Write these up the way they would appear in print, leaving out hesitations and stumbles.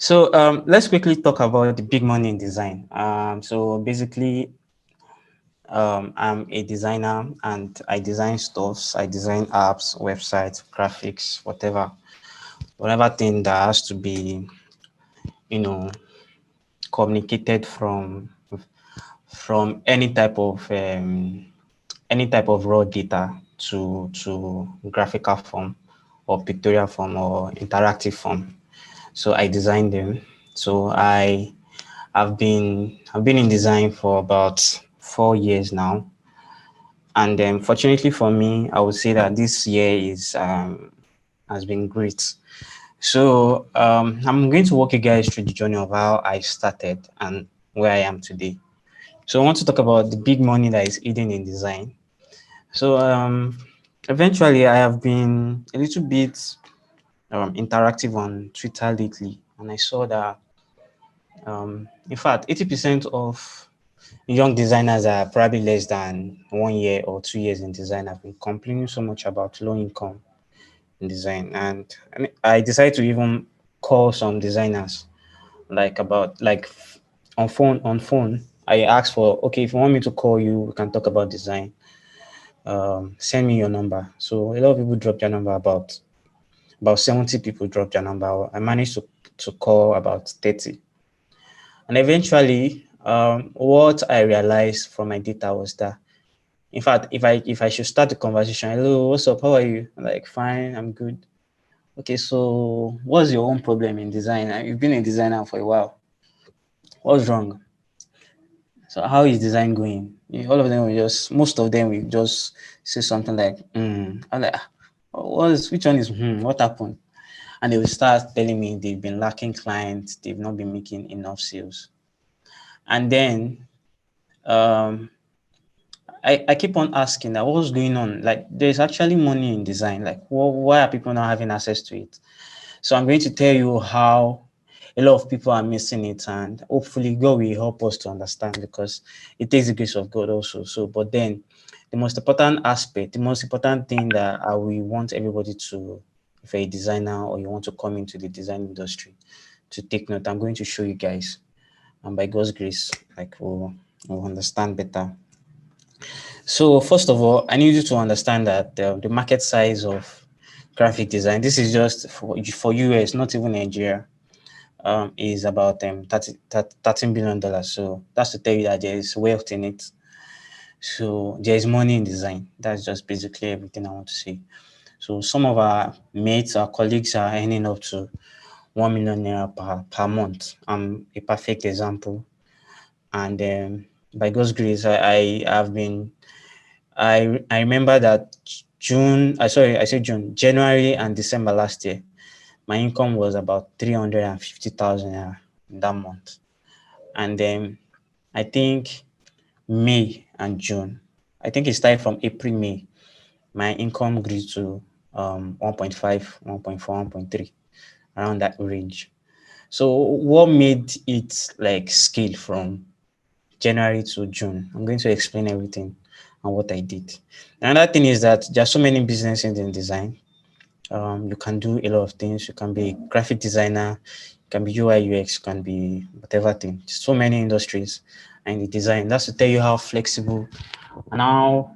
So let's quickly talk about the big money in design. So basically, I'm a designer and I design stuffs. I design apps, websites, graphics, whatever thing that has to be, you know, communicated from any type of raw data to graphical form or pictorial form or interactive form. So I design them. So I've been in design for about 4 years now, and fortunately for me, I would say that this year is has been great. So I'm going to walk you guys through the journey of how I started and where I am today. So I want to talk about the big money that is hidden in design. So eventually, I have been a little bit interactive on Twitter lately, and I saw that in fact 80% of young designers are probably less than 1 year or 2 years in design have been complaining so much about low income in design, and I decided to even call some designers on phone. I asked for, okay, if you want me to call you, we can talk about design. Send me your number. So a lot of people dropped their number. About 70 people dropped their number. I managed to call about 30. And eventually, what I realized from my data was that, in fact, if I should start the conversation, hello, what's up? How are you? I'm like, fine, I'm good. Okay, so what's your own problem in design? You've been a designer for a while. What's wrong? So how is design going? All of them will just, most of them will just say something like, I'm like, which one is, what happened? And they will start telling me they've been lacking clients, they've not been making enough sales. And then um, I keep on asking that what's going on? Like, there's actually money in design. Like, why are people not having access to it? So I'm going to tell you how a lot of people are missing it, and hopefully God will help us to understand, because it takes the grace of God also. So, but then the most important aspect, the most important thing that I will want everybody to, if you're a designer or you want to come into the design industry, to take note. I'm going to show you guys, and by God's grace, like we'll understand better. So first of all, I need you to understand that the market size of graphic design, this is just for US, not even Nigeria, is about 13 billion dollars. So that's to tell you that there is wealth in it. So there is money in design. That's just basically everything I want to say. So some of our mates, our colleagues are earning up to 1 million naira per month. I'm a perfect example. And by God's grace, I have been I remember that I said June, January and December last year, my income was about 350,000 in that month. And then I think May and June, I think it started from April, May, my income grew to 1.5, 1.4, 1.3, around that range. So what made it like scale from January to June? I'm going to explain everything and what I did. Another thing is that there are so many businesses in design. You can do a lot of things. You can be a graphic designer, you can be UI UX, you can be whatever thing. So many industries and the design. That's to tell you how flexible and how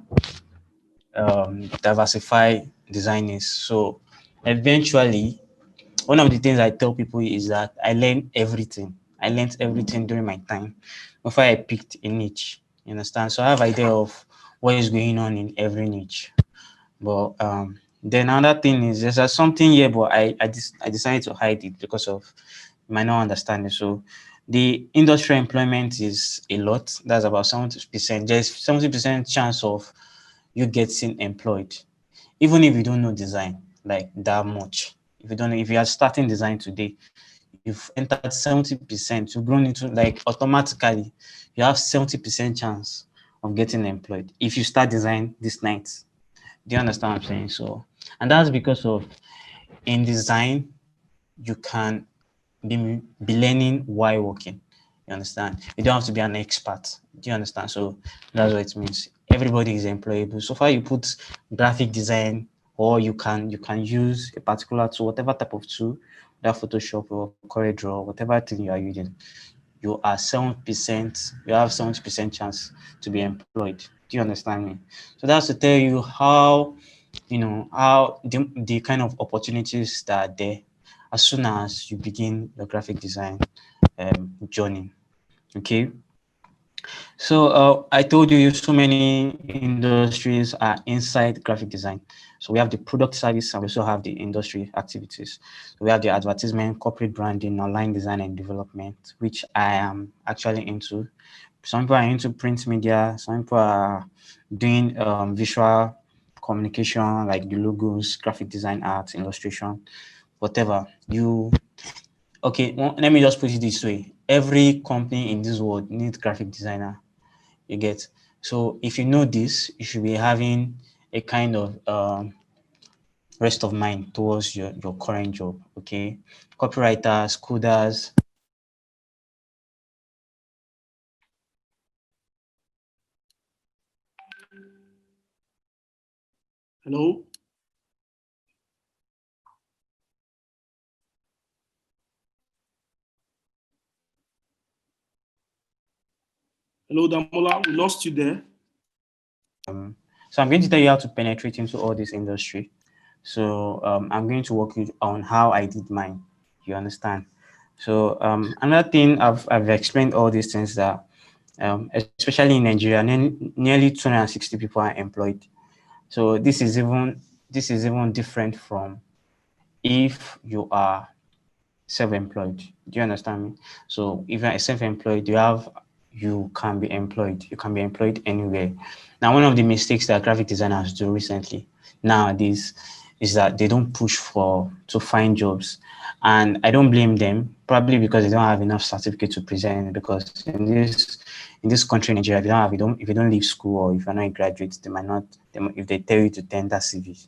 diversified design is. So eventually, one of the things I tell people is that I learned everything. I learned everything during my time before I picked a niche. You understand? So I have idea of what is going on in every niche. But then another thing is there's something here, but I decided to hide it because of my not understanding. So the industrial employment is a lot. That's about 70%. There's 70% chance of you getting employed, even if you don't know design like that much. If you don't know, if you are starting design today, you've entered 70%, you've grown into, like, automatically you have 70% chance of getting employed if you start design this night. Do you understand what I'm saying? So, and that's because of, in design, you can be learning while working. You understand? You don't have to be an expert. Do you understand? So that's what it means. Everybody is employable. So far, you put graphic design or you can use a particular tool, whatever type of tool, that Photoshop or CorelDRAW, whatever thing you are using, you have 70% chance to be employed. Do you understand me? So that's to tell you how the kind of opportunities that are there as soon as you begin your graphic design journey. Okay. So I told you so many industries are inside graphic design. So we have the product service and we also have the industry activities. So we have the advertisement, corporate branding, online design and development, which I am actually into. Some people are into print media, some people are doing visual communication like the logos, graphic design, art, illustration, whatever. Let me just put it this way. Every company in this world needs graphic designer. You get. So if you know this, you should be having a kind of rest of mind towards your current job. Okay. Copywriters, coders. Hello? Hello, Damola. We lost you there. So I'm going to tell you how to penetrate into all this industry. So I'm going to walk you on how I did mine. You understand? So another thing I've explained all these things that especially in Nigeria, nearly 260 people are employed. So this is even different from if you are self-employed. Do you understand me? So if you're self-employed, you can be employed. You can be employed anywhere. Now, one of the mistakes that graphic designers do recently nowadays is that they don't push for to find jobs. And I don't blame them, probably because they don't have enough certificate to present. Because in this country, Nigeria, if you don't leave school or if you're not a graduate, if they tell you to tender CVs,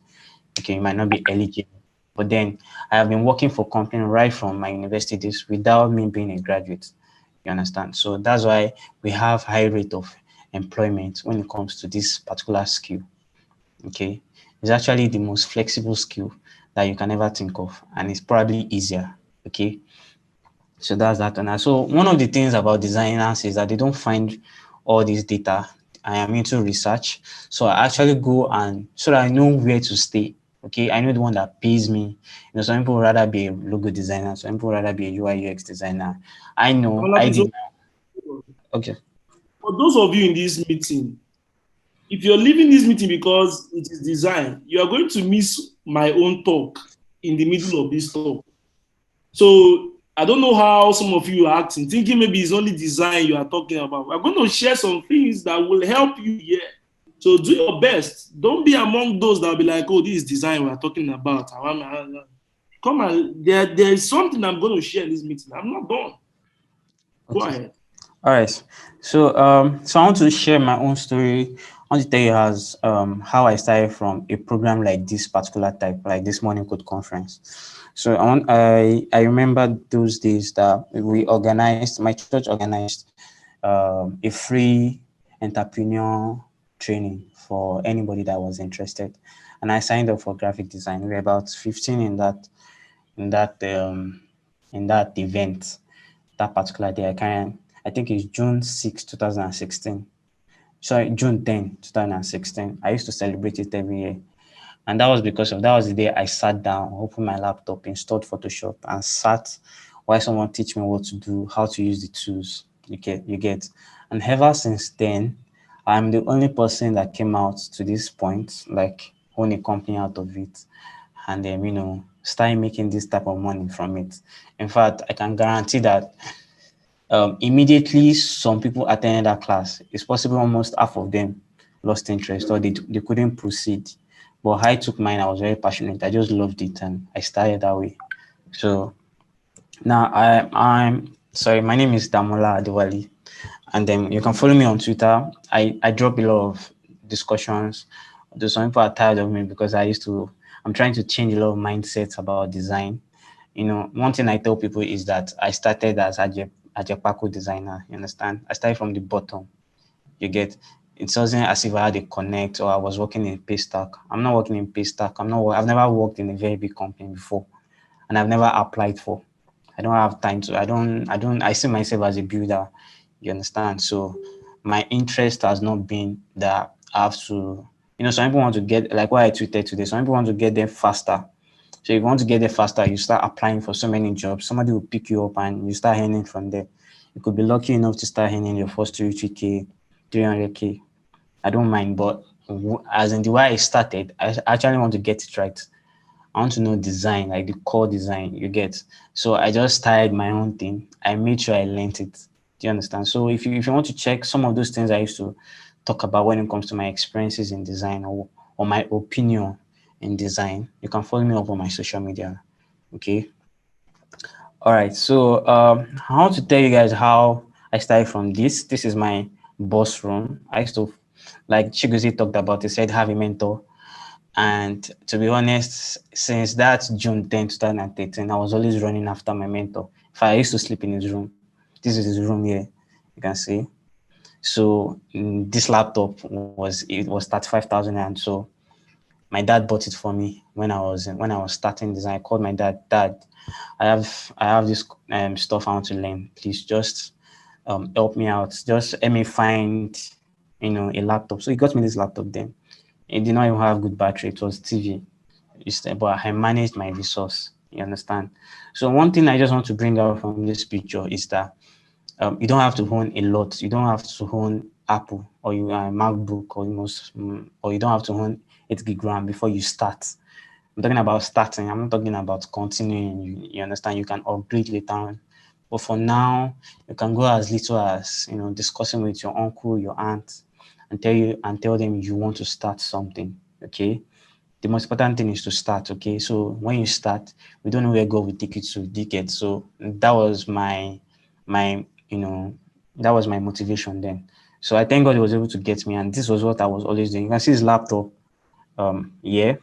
okay, you might not be eligible. But then I have been working for company right from my university days without me being a graduate. You understand? So that's why we have high rate of employment when it comes to this particular skill. Okay. It's actually the most flexible skill that you can ever think of, and it's probably easier. Okay. So that's that. And so one of the things about designers is that they don't find all this data. I am into research, so I actually go and so that I know where to stay. Okay, I know the one that pays me. Some people would rather be a logo designer, some people would rather be a UI UX designer. I know Damola, I please, did. Okay, for those of you in this meeting, if you're leaving this meeting because it is design, you are going to miss my own talk in the middle of this talk. So I don't know how some of you are acting, thinking maybe it's only design you are talking about. We're going to share some things that will help you here. So do your best. Don't be among those that will be like, oh, this is design we're talking about. Come on, there is something I'm going to share in this meeting. I'm not done. Go okay. ahead. All right. So I want to share my own story. I want to tell you how I started from a program like this particular type, like this morning code conference. So I remember those days that my church organized a free entrepreneur training for anybody that was interested, and I signed up for graphic design. We were about 15 in that um in that event that particular day. I think it's June 6, 2016. Sorry, June 10, 2016. I used to celebrate it every year. And that was the day I sat down, opened my laptop, installed Photoshop, and sat while someone teach me what to do, how to use the tools. You get. And ever since then, I'm the only person that came out to this point, like own a company out of it, and then start making this type of money from it. In fact, I can guarantee that immediately some people attended that class. It's possible almost half of them lost interest or they couldn't proceed. But I took mine. I was very passionate. I just loved it and I started that way. So now I'm sorry. My name is Damola Adewale, and then you can follow me on Twitter. I drop a lot of discussions. Though some people are tired of me because I'm trying to change a lot of mindsets about design. One thing I tell people is that I started as a Paco designer. You understand? I started from the bottom. You get. it wasn't as if I had a connect or I was working in Paystack. I'm not working in Paystack. I've never worked in a very big company before, and I've never applied for. I don't have time to. I see myself as a builder. You understand? So my interest has not been that I have to. Some people want to get like what I tweeted today. Some people want to get there faster. So if you want to get there faster, you start applying for so many jobs. Somebody will pick you up and you start earning from there. You could be lucky enough to start earning your first 3k, 300k. I don't mind, but as in the way I started, I actually want to get it right. I want to know design, like the core design you get. So I just started my own thing. I made sure I learned it. Do you understand? So if you want to check some of those things I used to talk about when it comes to my experiences in design or my opinion in design, you can follow me up on my social media. Okay. All right. So I want to tell you guys how I started from this. This is my boss room. I used to, like Chigozie talked about, he said have a mentor. And to be honest, since that June 10th, 2013, I was always running after my mentor. If I used to sleep in his room, this is his room here, you can see. So this laptop was 35,000, and so my dad bought it for me when I was starting design. I called my dad, Dad, I have this stuff I want to learn. Please just help me out. Just help me find a laptop. So he got me this laptop then. It did not even have good battery. It was TV. But I managed my resource. You understand? So one thing I just want to bring out from this picture is that you don't have to own a lot. You don't have to own Apple or you MacBook or you don't have to own 8 gig RAM before you start. I'm talking about starting. I'm not talking about continuing. You understand? You can upgrade later on. But for now, you can go as little as discussing with your uncle, your aunt, and tell them you want to start something. Okay. The most important thing is to start. Okay. So when you start, we don't know where God will take you to decade. So my that was my motivation then. So I thank God he was able to get me, and this was what I was always doing. You can see his laptop. Yeah,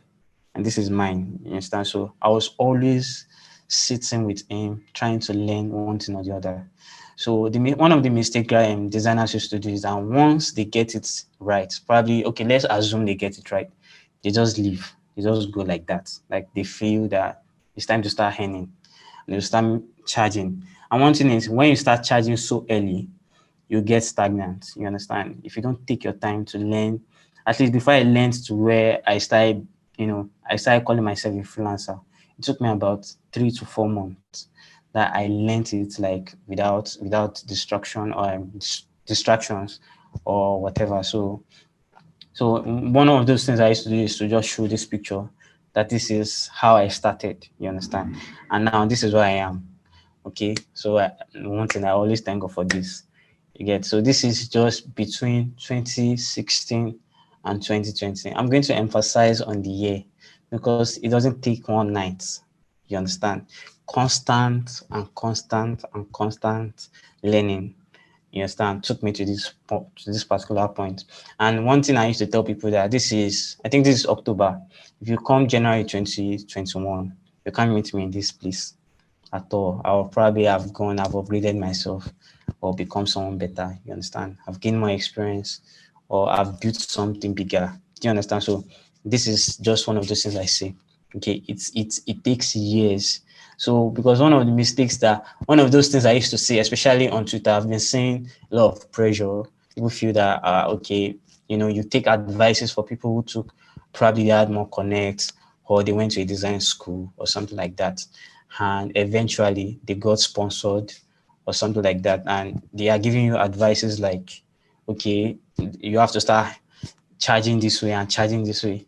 and this is mine. You understand? So I was always sitting with him, trying to learn one thing or the other. So one of the mistakes designers used to do is that once they get it right, probably okay, let's assume they get it right, they just leave. They just go like that. Like they feel that it's time to start earning, and they start charging. And one thing is when you start charging so early, you get stagnant. You understand? If you don't take your time to learn, at least before I learned to where I started calling myself a freelancer. It took me about 3 to 4 months that I learned it like without distraction or distractions or whatever. So one of those things I used to do is to just show this picture that this is how I started. You understand? And now this is where I am. Okay, so one thing I always thank God for this. You get so this is just between 2016 and 2020. I'm going to emphasize on the year because it doesn't take one night. You understand? Constant and constant and constant learning. You understand? Took me to this particular point. And one thing I used to tell people that I think this is October. If you come January 2021, you can't meet me in this place at all. I'll probably I've upgraded myself or become someone better. You understand? I've gained more experience or I've built something bigger. Do you understand? So this is just one of those things I say. Okay, it takes years. So because one of those things I used to say, especially on Twitter, I've been seeing a lot of pressure. People feel that okay, you take advices for people who took probably they had more connects or they went to a design school or something like that, and eventually they got sponsored or something like that, and they are giving you advices like, okay, you have to start charging this way and charging this way.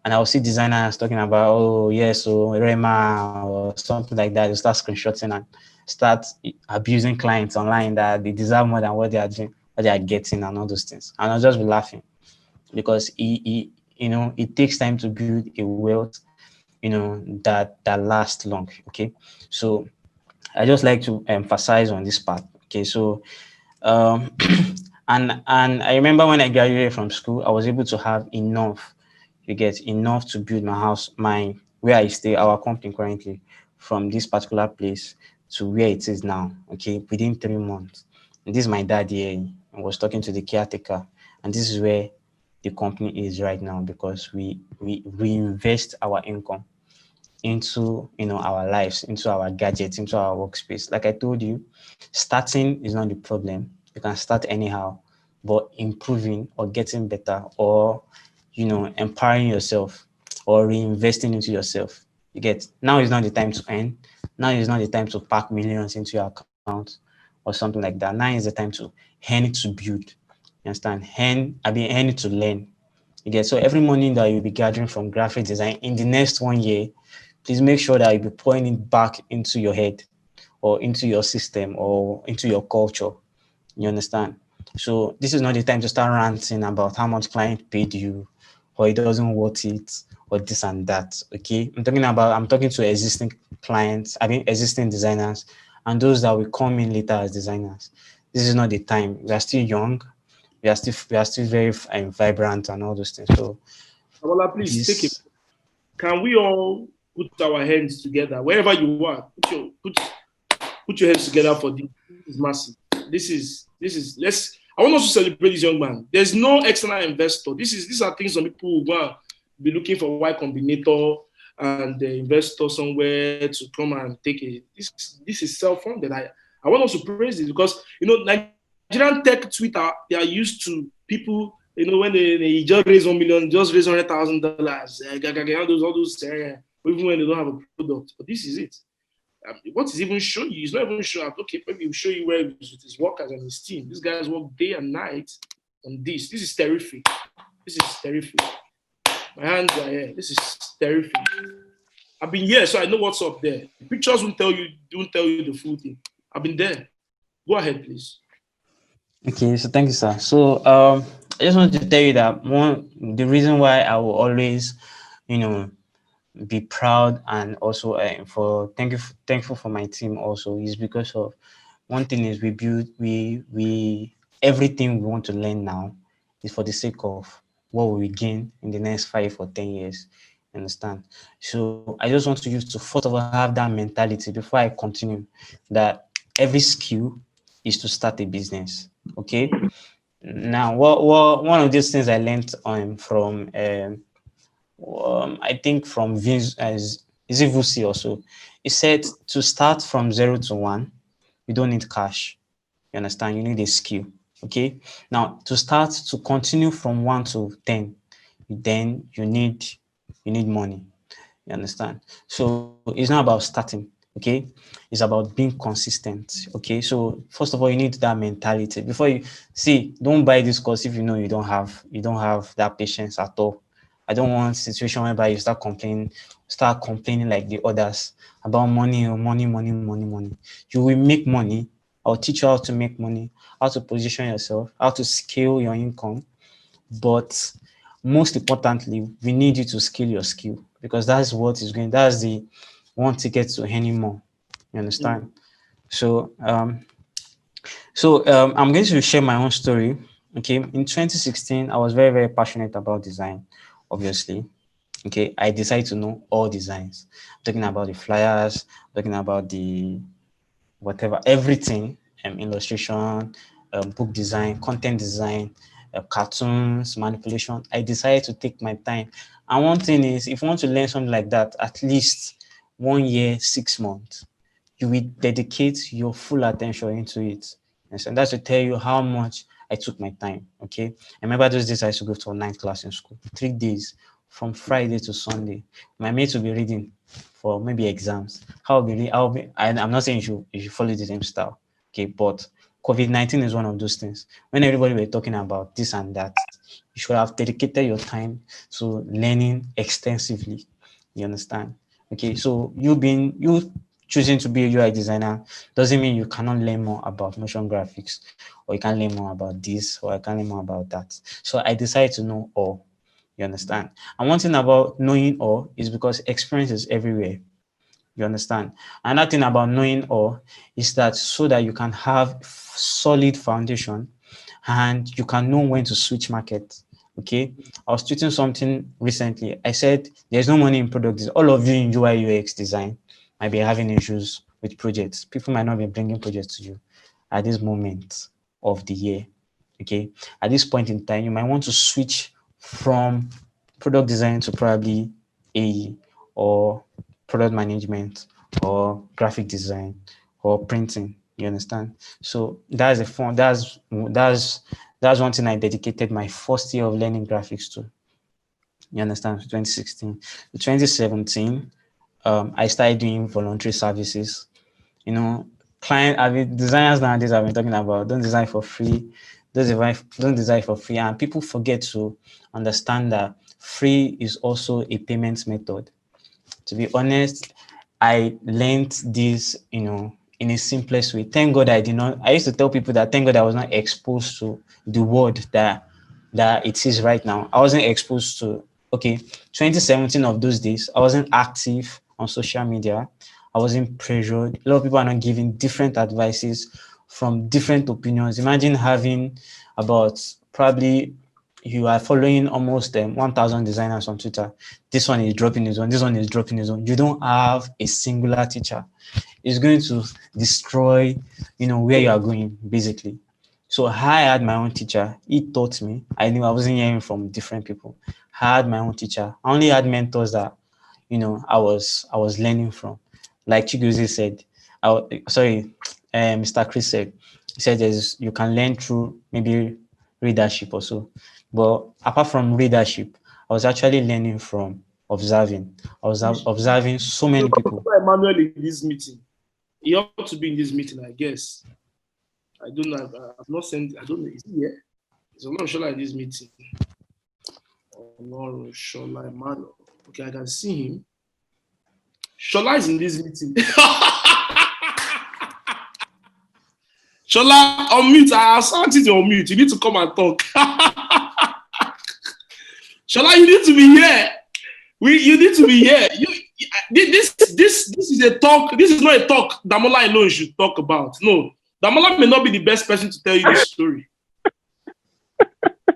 And I'll see designers talking about, oh yes, so Rema or something like that. They start screenshotting and start abusing clients online that they deserve more than what they are doing, what they are getting, and all those things. And I'll just be laughing because it takes time to build a wealth, that lasts long. Okay, so I just like to emphasize on this part. Okay, so um, and I remember when I graduated from school, I was able to have enough. You get enough to build my house, my where I stay, our company currently, from this particular place to where it is now. Okay, within 3 months. And this is my dad here. I was talking to the caretaker, And this is where the company is right now, because we reinvest our income into, our lives, into our gadgets, into our workspace. Like I told you, starting is not the problem. You can start anyhow, but improving or getting better, or empowering yourself, or reinvesting into yourself. You get, now is not the time to earn. Now is not the time to pack millions into your account or something like that. Now is the time to earn it to build. You understand? Earn it to learn. You get, so every money that you'll be gathering from graphic design in the next 1 year, please make sure that you'll be pouring it back into your head, or into your system, or into your culture. You understand? So this is not the time to start ranting about how much client paid you, or it doesn't worth it, or this and that. Okay. I'm talking to existing clients, existing designers, and those that will come in later as designers. This is not the time. We are still young. We are still very vibrant and all those things. So Adedamola, please take it. this Can we all put our hands together wherever you are? Put your hands together for this. This is massive. This is let's. I want us to celebrate this young man. There's no external investor. These are things some people will go and be looking for Y Combinator and the investor somewhere to come and take it. This is self-funded. I want us to praise this because Nigerian tech Twitter, they are used to people, when they just raise 1 million, just raise $100,000, even when they don't have a product. But this is it. What is even showing you? He's not even showing up. Okay, maybe he'll show you where he's with his workers and his team. These guys work day and night on this. This is terrific. This is terrific. My hands are here. This is terrific. I've been here, so I know what's up there. Pictures don't tell you the full thing. I've been there. Go ahead, please. Okay, so thank you, sir. So I just want to tell you that the reason why I will always, you know, be proud, and also thankful for my team also, is because of one thing is we everything we want to learn now is for the sake of what we gain in the next 5 or 10 years. Understand? So I just want you to first of all have that mentality before I continue, that every skill is to start a business. Okay. Now, what one of these things I learned from I think from Vince as is it Vusi also. He said to start from 0 to 1, you don't need cash. You understand? You need a skill. Okay. Now to start to continue from 1 to 10, then you need money. You understand? So it's not about starting, okay? It's about being consistent, okay? So first of all, you need that mentality before you see. Don't buy this course if you know you don't have that patience at all. I don't want a situation whereby you start complaining like the others about money or money, money, money, money. You will make money. I'll teach you how to make money, how to position yourself, how to scale your income, but most importantly, we need you to scale your skill, because that's the one ticket to earning more. You understand? So I'm going to share my own story. Okay. In 2016, I was very, very passionate about design, obviously. Okay. I decided to know all designs. I'm talking about the flyers, talking about the whatever, everything, illustration, book design, content design, cartoons, manipulation. I decided to take my time. And one thing is, if you want to learn something like that, at least 1 year, 6 months, you will dedicate your full attention into it. Yes, and that's to tell you how much I took my time. Okay. I remember those days I used to go to a night class in school, 3 days from Friday to Sunday. My mates will be reading for maybe exams. I'm not saying you should follow the same style. Okay, but COVID-19 is one of those things. When everybody were talking about this and that, you should have dedicated your time to learning extensively. You understand? Okay, so you choosing to be a UI designer doesn't mean you cannot learn more about motion graphics, or you can learn more about this, or I can learn more about that. So I decided to know all. You understand? And one thing about knowing all is because experience is everywhere. You understand? Another thing about knowing all is that so that you can have solid foundation, and you can know when to switch market. Okay. I was tweeting something recently. I said there's no money in product design. All of you in UI UX design might be having issues with projects. People might not be bringing projects to you at this moment of the year. Okay, at this point in time, you might want to switch from product design to probably AE or product management or graphic design or printing. You understand? So that's a fun. That's one thing I dedicated my first year of learning graphics to. You understand? 2016, 2017. I started doing voluntary services. You know, I mean, designers nowadays have been talking about don't design for free, don't design for free, and people forget to understand that free is also a payment method. To be honest, I learned this, in a simplest way. Thank God I did not. I used to tell people that thank God I was not exposed to the world that it is right now. I wasn't exposed to, okay, 2017 of those days, I wasn't active on social media. I wasn't pressured. A lot of people are not giving different advices from different opinions. Imagine having about probably you are following almost 1,000 designers on Twitter. This one is dropping his own. This one is dropping his own. You don't have a singular teacher. It's going to destroy, where you are going, basically. So I had my own teacher. He taught me. I knew I wasn't hearing from different people. I had my own teacher. I only had mentors that, I was learning from. Like Chigozie said, Mr. Chris said, he said you can learn through maybe readership or so. But apart from readership, I was actually learning from observing. I was observing so many people. Emmanuel in this meeting. He ought to be in this meeting, I guess. I don't know. I've not sent. I don't know. Is he here? Is Olorun Shola in this meeting? Olorun Shola Emmanuel. Okay, I can see him. Shola is in this meeting. Shola, unmute. I asked you to unmute. You need to come and talk. Shola, you need to be here. You need to be here. This is a talk. This is not a talk Damola alone should talk about. No, Damola may not be the best person to tell you this story.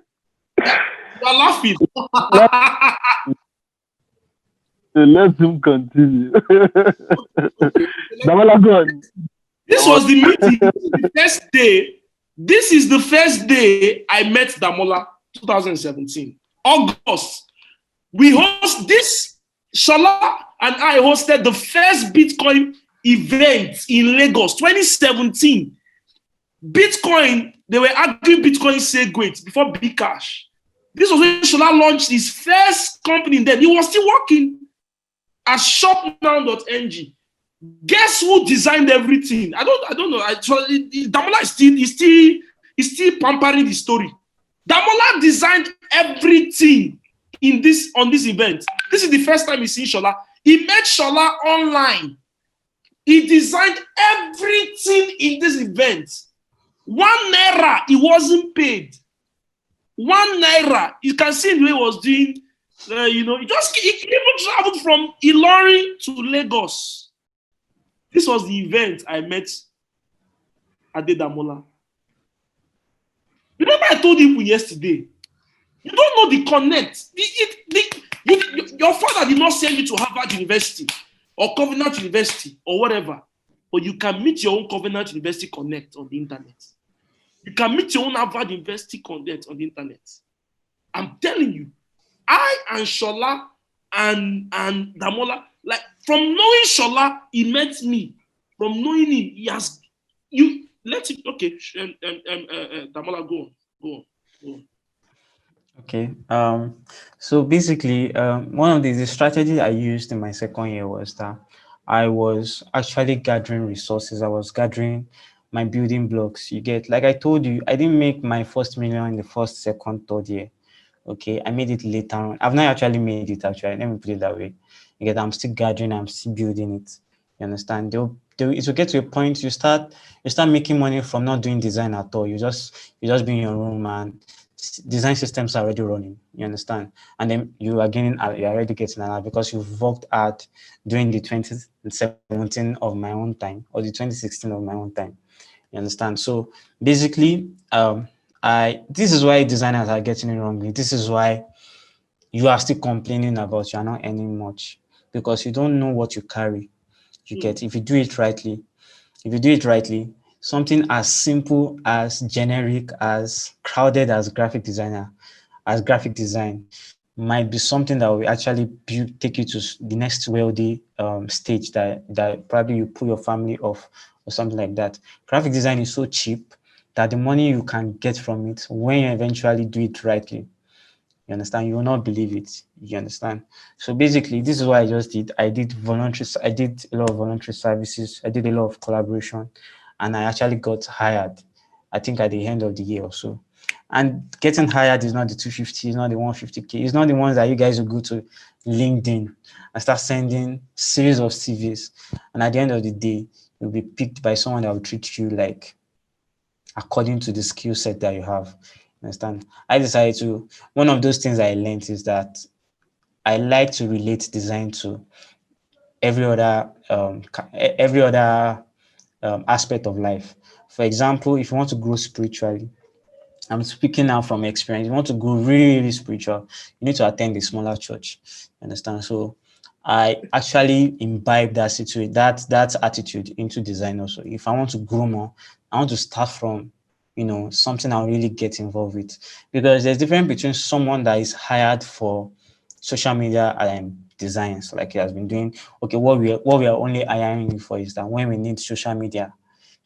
You are laughing. Let him continue. Damola, go on. This was the meeting. The first day. This is the first day I met Damola, 2017. August. We host this. Shola and I hosted the first Bitcoin event in Lagos, 2017. Bitcoin, they were arguing Bitcoin Segway before Bcash. This was when Shola launched his first company then. He was still working at shopnow.ng. Guess who designed everything? I don't know. Damola is still pampering the story. Damola designed everything on this event. This is the first time he seen Shola. He met Shola online. He designed everything in this event. 1 naira, he wasn't paid. 1 naira. You can see the way he was doing. He even traveled from Ilorin to Lagos. This was the event I met Adedamola. Remember I told you yesterday. You don't know the connect. Your father did not send you to Harvard University or Covenant University or whatever, but you can meet your own Covenant University connect on the internet. You can meet your own Harvard University connect on the internet. I'm telling you, I and Shola and Damola, like from knowing Shola, he met me. From knowing him, he has you let him. Okay, Damola, go on. Okay. So basically, one of the strategies I used in my second year was that I was actually gathering resources. I was gathering my building blocks. You get, like I told you, I didn't make my first million in the first, second, third year. Okay, I made it later on. I've not actually made it actually. Let me put it that way. You get, I'm still gathering. I'm still building it. You understand? It will get to a point you start making money from not doing design at all. You just be in your room and design systems are already running. You understand? And then you're already getting an ad because you've worked hard during the 2017 of my own time or the 2016 of my own time. You understand? So basically, this is why designers are getting it wrongly. This is why you are still complaining about you are not earning much because you don't know what you carry. You get, if you do it rightly, something as simple, as generic, as crowded as graphic design might be something that will actually take you to the next wealthy stage that probably you pull your family off or something like that. Graphic design is so cheap that the money you can get from it when you eventually do it rightly, you understand, you will not believe it. You understand? So basically, this is what I just did. I did a lot of voluntary services. I did a lot of collaboration, and I actually got hired. I think at the end of the year or so. And getting hired is not the 250, it's not the 150K. It's not the ones that you guys will go to LinkedIn and start sending series of CVs. And at the end of the day, you'll be picked by someone that will treat you like according to the skill set that you have. Understand? I decided to, one of those things I learned is that I like to relate design to every other aspect of life. For example, if you want to grow spiritually, I'm speaking now from experience. You want to go really, really spiritual, you need to attend a smaller church. You understand? So I actually imbibe that attitude into design also. If I want to grow more, I want to start from something I'll really get involved with. Because there's difference between someone that is hired for social media designs, like he has been doing. Okay, what we are only hiring you for is that when we need social media,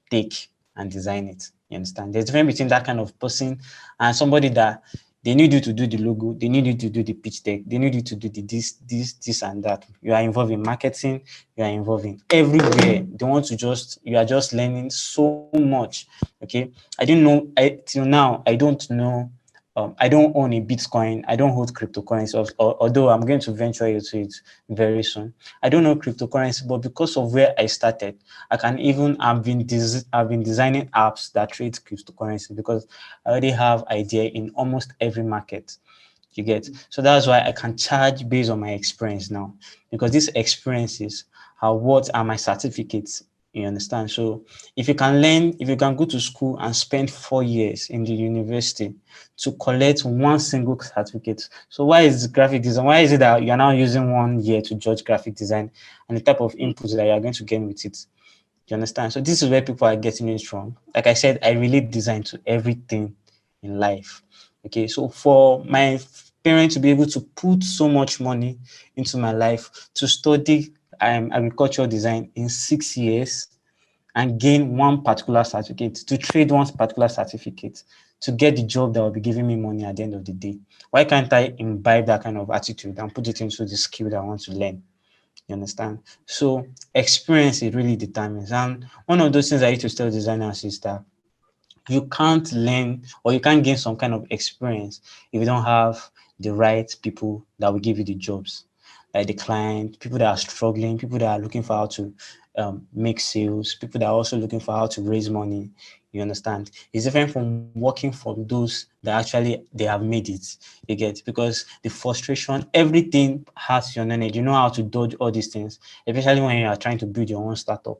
take and design it. You understand? There's a difference between that kind of person and somebody that they need you to do the logo, they need you to do the pitch deck, they need you to do the this and that. You are involved in marketing, you are involved in everywhere. They want to you are just learning so much. Okay. Till now, I don't know. I don't own a Bitcoin. I don't hold cryptocurrency, although I'm going to venture into it very soon. I don't know cryptocurrency, but because of where I started, I've been designing apps that trade cryptocurrency because I already have idea in almost every market. You get? So that's why I can charge based on my experience now, because these experiences are what are my certificates. You understand? So if you can go to school and spend 4 years in the university to collect one single certificate. So why is graphic design? Why is it that you're now using 1 year to judge graphic design and the type of inputs that you're going to get with it? You understand? So this is where people are getting it wrong. Like I said, I relate design to everything in life. Okay, so for my parents to be able to put so much money into my life to study agricultural design in 6 years and gain one particular certificate, to trade one particular certificate, to get the job that will be giving me money at the end of the day. Why can't I imbibe that kind of attitude and put it into the skill that I want to learn? You understand? So experience it really determines. And one of those things I used to tell designers is that you can't learn or you can't gain some kind of experience if you don't have the right people that will give you the jobs, like the client, people that are struggling, people that are looking for how to make sales, people that are also looking for how to raise money. You understand? It's different from working for those that actually they have made it. You get? Because the frustration, everything has your knowledge. You know how to dodge all these things, especially when you are trying to build your own startup.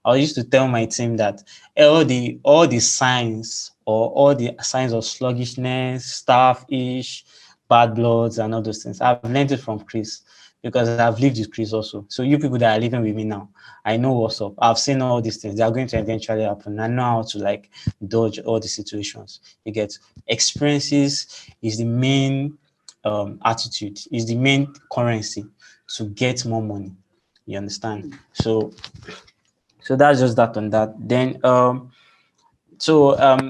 I used to tell my team that all the signs or all the signs of sluggishness, starfish, bad bloods, and all those things, I've learned it from Chris because I've lived with Chris also. So you people that are living with me now, I know what's up. I've seen all these things. They are going to eventually happen. I know how to like dodge all the situations. You get experiences is the main attitude, is the main currency to get more money. You understand? So that's just that on that. Then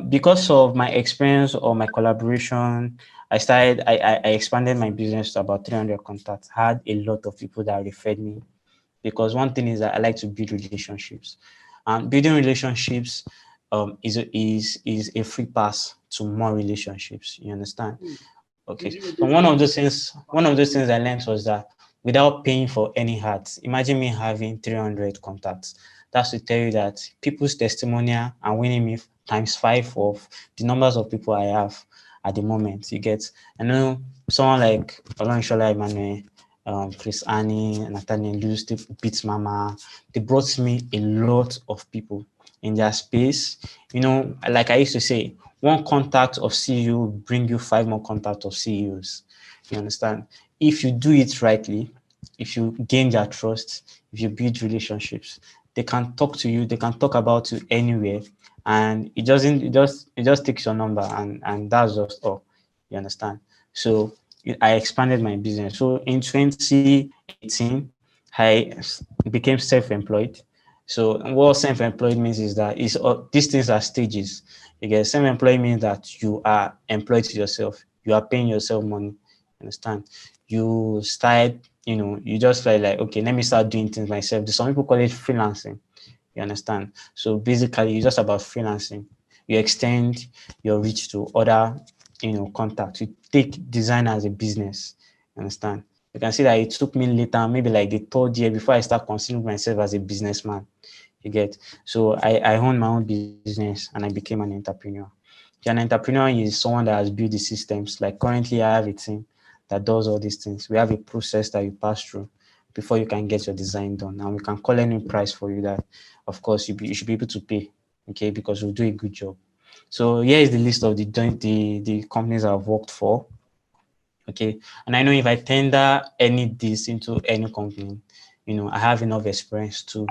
because of my experience or my collaboration, I expanded my business to about 300 contacts. I had a lot of people that referred me because one thing is that I like to build relationships, and building relationships is a free pass to more relationships. You understand? Okay. Did you So notice that? one of those things I learned was that without paying for any ads, imagine me having 300 contacts. That's to tell you that people's testimonial are winning me times five of the numbers of people I have at the moment. You get, I know someone like Olanishola Emmanuel, Chris Annie, Nathaniel Luz, Beats Mama, they brought me a lot of people in their space. You know, like I used to say, one contact of CEO will bring you five more contacts of CEOs. You understand? If you do it rightly, if you gain their trust, if you build relationships, they can talk to you, they can talk about you anywhere, and it just takes your number, and that's just all. You understand? So I expanded my business. So in 2018, I became self-employed. So what self-employed means is that these things are stages. You get self-employed means that you are employed to yourself. You are paying yourself money. Understand? You start, you just feel like, okay, let me start doing things myself. Some people call it freelancing. You understand? So basically, it's just about freelancing. You extend your reach to other, contacts. You take design as a business. You understand? You can see that it took me later, maybe like the third year, before I start considering myself as a businessman. You get? So I own my own business and I became an entrepreneur. An entrepreneur is someone that has built the systems. Like currently, I have a team that does all these things. We have a process that you pass through before you can get your design done, and we can call any price for you that, of course, you should be able to pay. Okay, because we'll do a good job. So here is the list of the companies I've worked for. Okay, and I know if I tender any this into any company, I have enough experience to,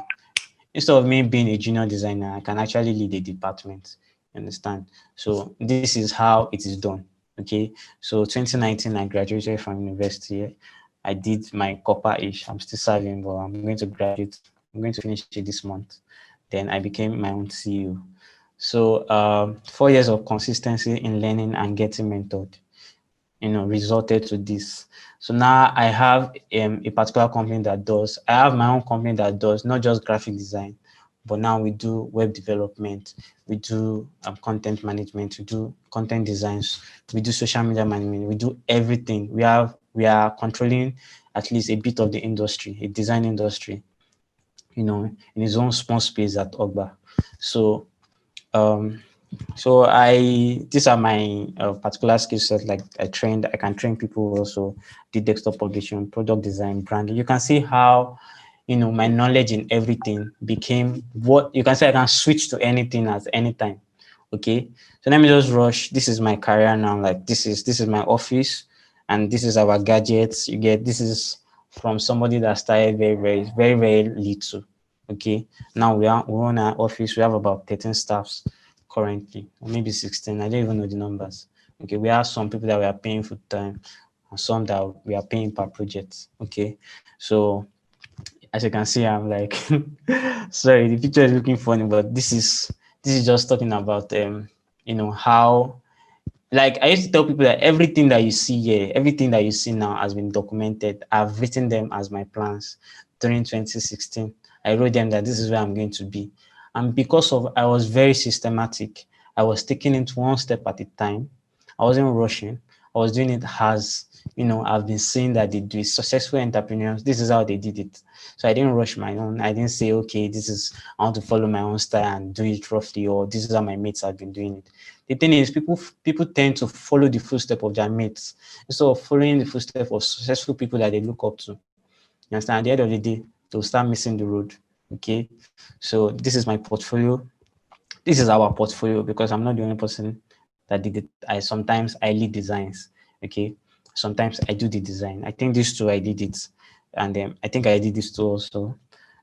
instead of me being a junior designer, I can actually lead a department. You understand? So this is how it is done. Okay. So 2019, I graduated from university. I did my copper ish. I'm still serving, but I'm going to graduate. I'm going to finish it this month. Then I became my own CEO. So 4 years of consistency in learning and getting mentored, resulted to this. So now I have a particular company that does, I have my own company that does not just graphic design, but now we do web development, we do content management, we do content designs, we do social media management, we do everything. We are controlling at least a bit of the industry, a design industry, in his own small space at Ogba. So um so these are my particular skill set. Like I can train people also, did desktop publishing, product design, branding. You can see how, my knowledge in everything became what you can say I can switch to anything at any time. Okay. So let me just rush. This is my career now. Like this is my office, and this is our gadgets. You get, this is from somebody that started very, very, very, very little. Okay. Now we own our office. We have about 13 staffs currently, or maybe 16. I don't even know the numbers. Okay, we have some people that we are paying full time and some that we are paying per project. Okay, so as you can see, I'm like, sorry, the picture is looking funny, but this is just talking about how, like I used to tell people that everything that you see here, everything that you see now has been documented. I've written them as my plans during 2016. I wrote them that this is where I'm going to be. And because of I was very systematic, I was taking it one step at a time. I wasn't rushing. I was doing it as, I've been seeing that they do it. Successful entrepreneurs, this is how they did it. So I didn't rush my own. I didn't say, okay, I want to follow my own style and do it roughly, or this is how my mates have been doing it. The thing is, people tend to follow the footsteps of their mates instead of following the footsteps of successful people that they look up to. You understand? At the end of the day, they'll start missing the road. Okay. So this is my portfolio. This is our portfolio, because I'm not the only person that did it. I lead designs. Okay. Sometimes I do the design. I think this too I did it. And I think I did this too also.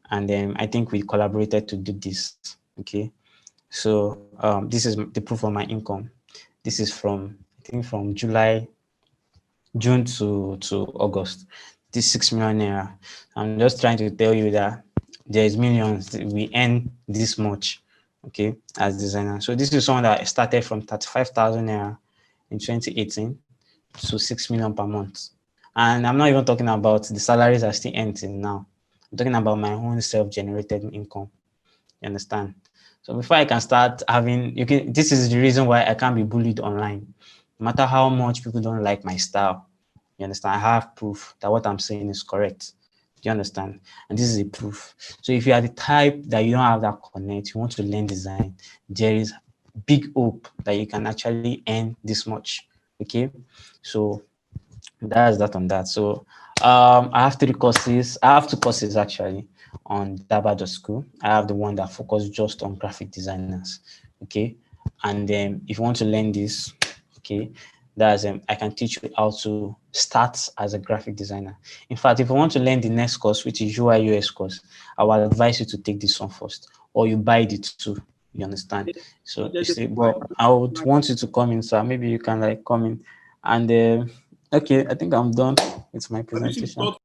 And I think we collaborated to do this. Okay. So this is the proof of my income. This is from, I think, from June to August. This 6 million naira. I'm just trying to tell you that there is millions. We earn this much, okay, as designer. So this is someone that started from 35,000 naira in 2018 to 6 million per month. And I'm not even talking about the salaries I still earn till now. I'm talking about my own self-generated income. You understand? So before I can start having, this is the reason why I can't be bullied online. No matter how much people don't like my style, you understand? I have proof that what I'm saying is correct. Do you understand? And this is a proof. So if you are the type that you don't have that connect, you want to learn design, there is big hope that you can actually earn this much. Okay. So that's that on that. So I have 3 courses. I have 2 courses actually on Daba.school. I have the one that focuses just on graphic designers. Okay. And then if you want to learn this, okay, That's I can teach you how to start as a graphic designer. In fact, if you want to learn the next course, which is UI UX course, I will advise you to take this one first, or you buy the two. You understand? So you There's a see, but point. I would want you to come in, so maybe you can like come in and okay, I think I'm done with my I wish you presentation. thought